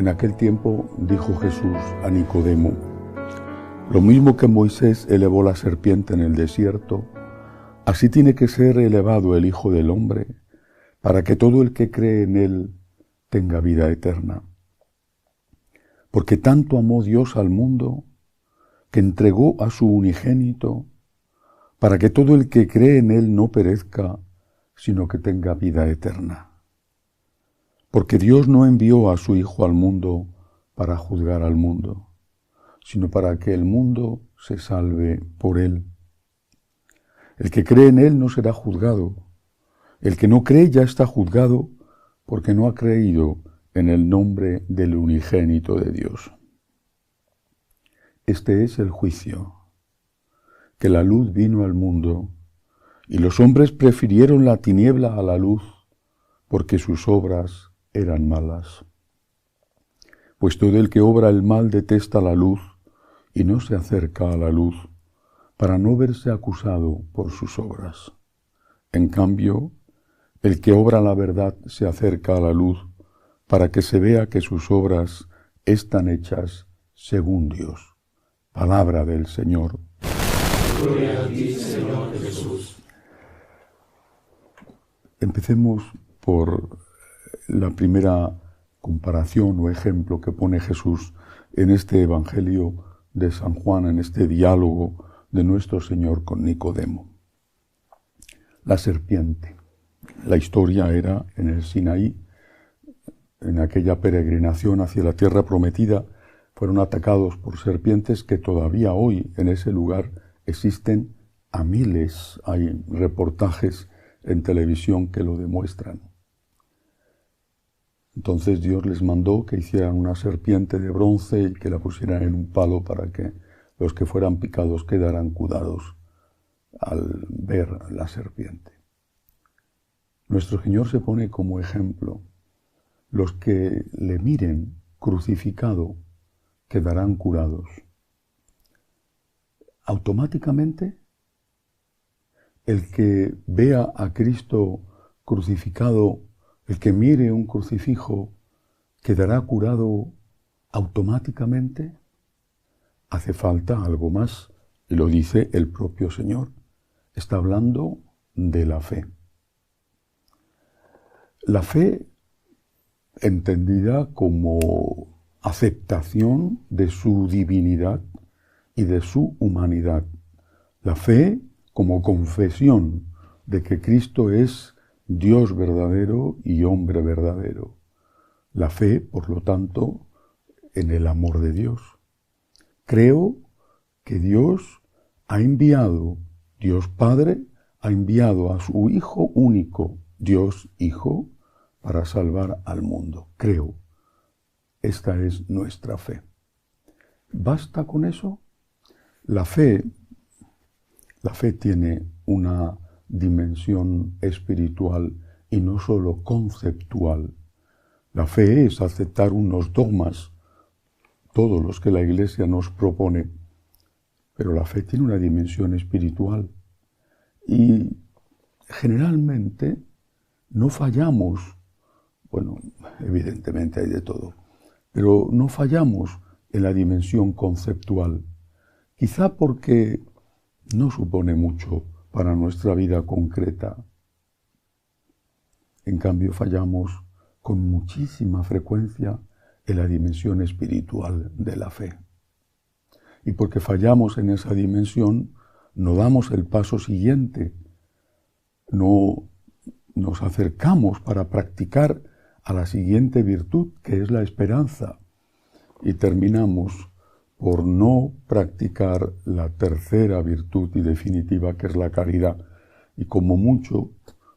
En aquel tiempo dijo Jesús a Nicodemo: lo mismo que Moisés elevó la serpiente en el desierto, así tiene que ser elevado el Hijo del Hombre, para que todo el que cree en él tenga vida eterna. Porque tanto amó Dios al mundo, que entregó a su unigénito, para que todo el que cree en él no perezca, sino que tenga vida eterna. Porque Dios no envió a su Hijo al mundo para juzgar al mundo, sino para que el mundo se salve por él. El que cree en él no será juzgado. El que no cree ya está juzgado porque no ha creído en el nombre del unigénito de Dios. Este es el juicio, que la luz vino al mundo, y los hombres prefirieron la tiniebla a la luz, porque sus obras eran malas. Pues todo el que obra el mal detesta la luz, y no se acerca a la luz, para no verse acusado por sus obras. En cambio, el que obra la verdad se acerca a la luz, para que se vea que sus obras están hechas según Dios. Palabra del Señor. Gloria a ti, Señor Jesús. Empecemos por la primera comparación o ejemplo que pone Jesús en este Evangelio de San Juan, en este diálogo de nuestro Señor con Nicodemo. La serpiente. La historia era en el Sinaí, en aquella peregrinación hacia la tierra prometida, fueron atacados por serpientes que todavía hoy en ese lugar existen a miles. Hay reportajes en televisión que lo demuestran. Entonces Dios les mandó que hicieran una serpiente de bronce y que la pusieran en un palo para que los que fueran picados quedaran curados al ver la serpiente. Nuestro Señor se pone como ejemplo. Los que le miren crucificado quedarán curados. Automáticamente, el que vea a Cristo crucificado, el que mire un crucifijo, quedará curado automáticamente. Hace falta algo más, y lo dice el propio Señor. Está hablando de la fe. La fe entendida como aceptación de su divinidad y de su humanidad. La fe como confesión de que Cristo es Dios verdadero y hombre verdadero. La fe, por lo tanto, en el amor de Dios. Creo que Dios ha enviado, Dios Padre ha enviado a su Hijo único, Dios Hijo, para salvar al mundo. Creo. Esta es nuestra fe. ¿Basta con eso? La fe tiene una dimensión espiritual y no solo conceptual. La fe es aceptar unos dogmas, todos los que la Iglesia nos propone, pero la fe tiene una dimensión espiritual y generalmente no fallamos. Bueno, evidentemente hay de todo, pero no fallamos en la dimensión conceptual, quizá porque no supone mucho para nuestra vida concreta. En cambio, fallamos con muchísima frecuencia en la dimensión espiritual de la fe. Y porque fallamos en esa dimensión, no damos el paso siguiente, no nos acercamos para practicar a la siguiente virtud, que es la esperanza, y terminamos por no practicar la tercera virtud y definitiva, que es la caridad, y como mucho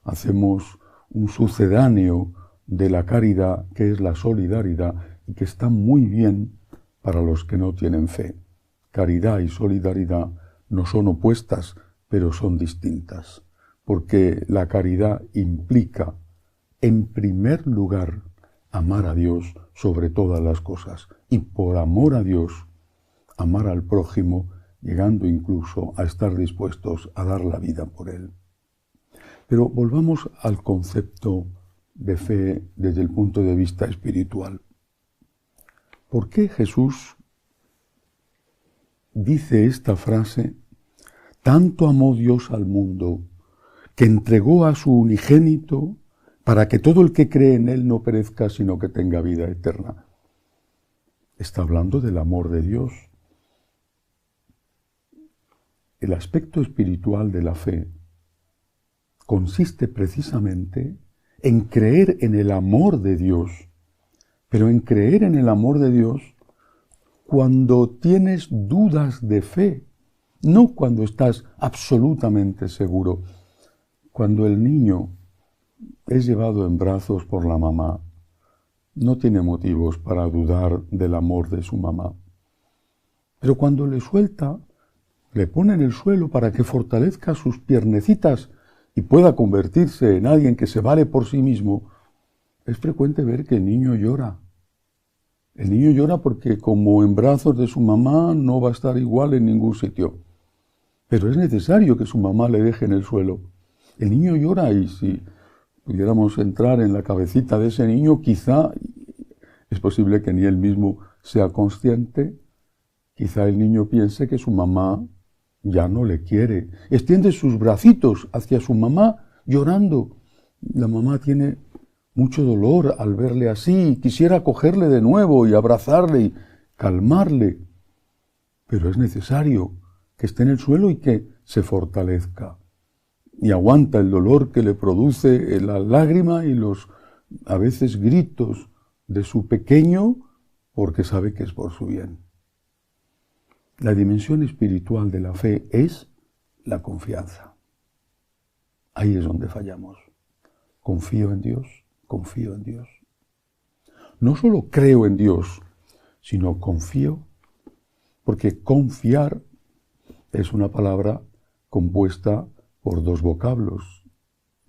hacemos un sucedáneo de la caridad, que es la solidaridad, y que está muy bien para los que no tienen fe. Caridad y solidaridad no son opuestas, pero son distintas, porque la caridad implica, en primer lugar, amar a Dios sobre todas las cosas, y por amor a Dios, amar al prójimo, llegando incluso a estar dispuestos a dar la vida por él. Pero volvamos al concepto de fe desde el punto de vista espiritual. ¿Por qué Jesús dice esta frase? Tanto amó Dios al mundo, que entregó a su unigénito para que todo el que cree en Él no perezca, sino que tenga vida eterna. Está hablando del amor de Dios. El aspecto espiritual de la fe consiste precisamente en creer en el amor de Dios, pero en creer en el amor de Dios cuando tienes dudas de fe, no cuando estás absolutamente seguro. Cuando el niño es llevado en brazos por la mamá, no tiene motivos para dudar del amor de su mamá. Pero cuando le suelta, le pone en el suelo para que fortalezca sus piernecitas y pueda convertirse en alguien que se vale por sí mismo, es frecuente ver que el niño llora. El niño llora porque como en brazos de su mamá no va a estar igual en ningún sitio. Pero es necesario que su mamá le deje en el suelo. El niño llora y si pudiéramos entrar en la cabecita de ese niño, quizá es posible que ni él mismo sea consciente. Quizá el niño piense que su mamá ya no le quiere. Extiende sus bracitos hacia su mamá llorando. La mamá tiene mucho dolor al verle así. Quisiera cogerle de nuevo y abrazarle y calmarle. Pero es necesario que esté en el suelo y que se fortalezca. Y aguanta el dolor que le produce la lágrima y los a veces gritos de su pequeño porque sabe que es por su bien. La dimensión espiritual de la fe es la confianza. Ahí es donde fallamos. Confío en Dios, confío en Dios. No solo creo en Dios, sino confío, porque confiar es una palabra compuesta por dos vocablos,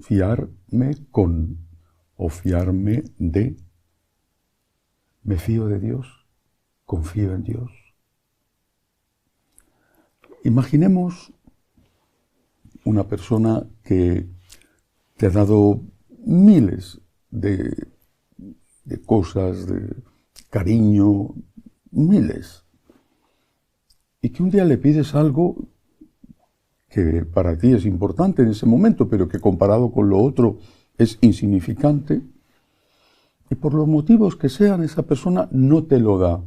fiarme con o fiarme de. Me fío de Dios, confío en Dios. Imaginemos una persona que te ha dado miles de cosas, de cariño, miles, y que un día le pides algo que para ti es importante en ese momento, pero que comparado con lo otro es insignificante, y por los motivos que sean esa persona no te lo da.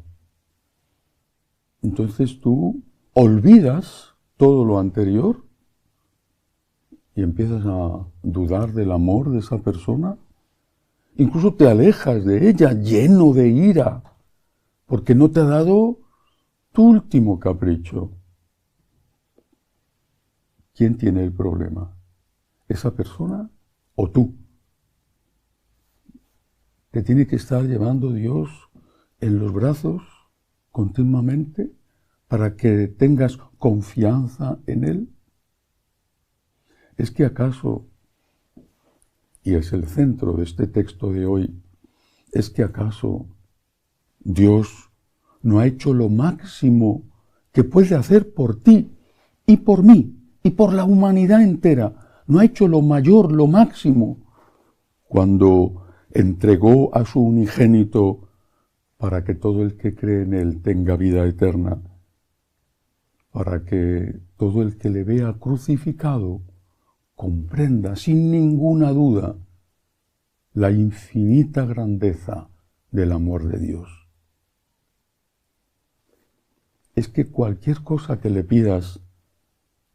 Entonces tú olvidas todo lo anterior y empiezas a dudar del amor de esa persona. Incluso te alejas de ella lleno de ira porque no te ha dado tu último capricho. ¿Quién tiene el problema? ¿Esa persona o tú? ¿Te tiene que estar llevando Dios en los brazos continuamente para que tengas confianza en Él? ¿Es que acaso, y es el centro de este texto de hoy, es que acaso Dios no ha hecho lo máximo que puede hacer por ti y por mí y por la humanidad entera? ¿No ha hecho lo mayor, lo máximo, cuando entregó a su unigénito para que todo el que cree en Él tenga vida eterna? Para que todo el que le vea crucificado comprenda sin ninguna duda la infinita grandeza del amor de Dios. Es que cualquier cosa que le pidas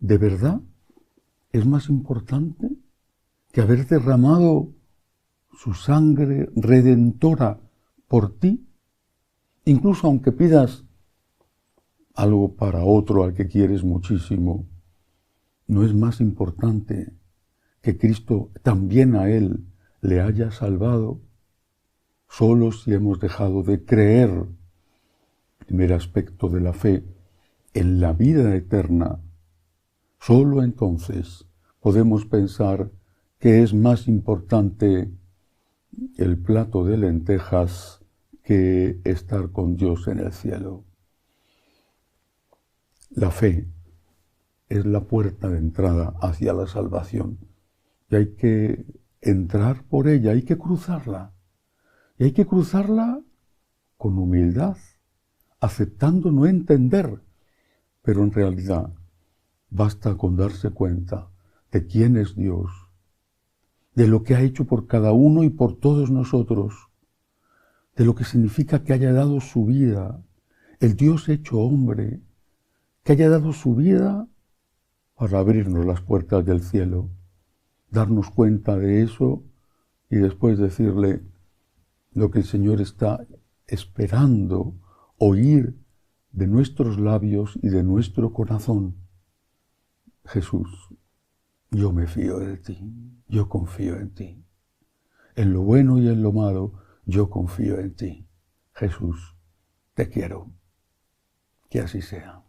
de verdad es más importante que haber derramado su sangre redentora por ti, incluso aunque pidas algo para otro al que quieres muchísimo. ¿No es más importante que Cristo también a Él le haya salvado? Solo si hemos dejado de creer, primer aspecto de la fe, en la vida eterna, solo entonces podemos pensar que es más importante el plato de lentejas que estar con Dios en el cielo. La fe es la puerta de entrada hacia la salvación y hay que entrar por ella, hay que cruzarla. Y hay que cruzarla con humildad, aceptando no entender, pero en realidad basta con darse cuenta de quién es Dios, de lo que ha hecho por cada uno y por todos nosotros, de lo que significa que haya dado su vida, el Dios hecho hombre, que haya dado su vida para abrirnos las puertas del cielo, darnos cuenta de eso y después decirle lo que el Señor está esperando oír de nuestros labios y de nuestro corazón. Jesús, yo me fío de ti, yo confío en ti. En lo bueno y en lo malo, yo confío en ti. Jesús, te quiero. Que así sea.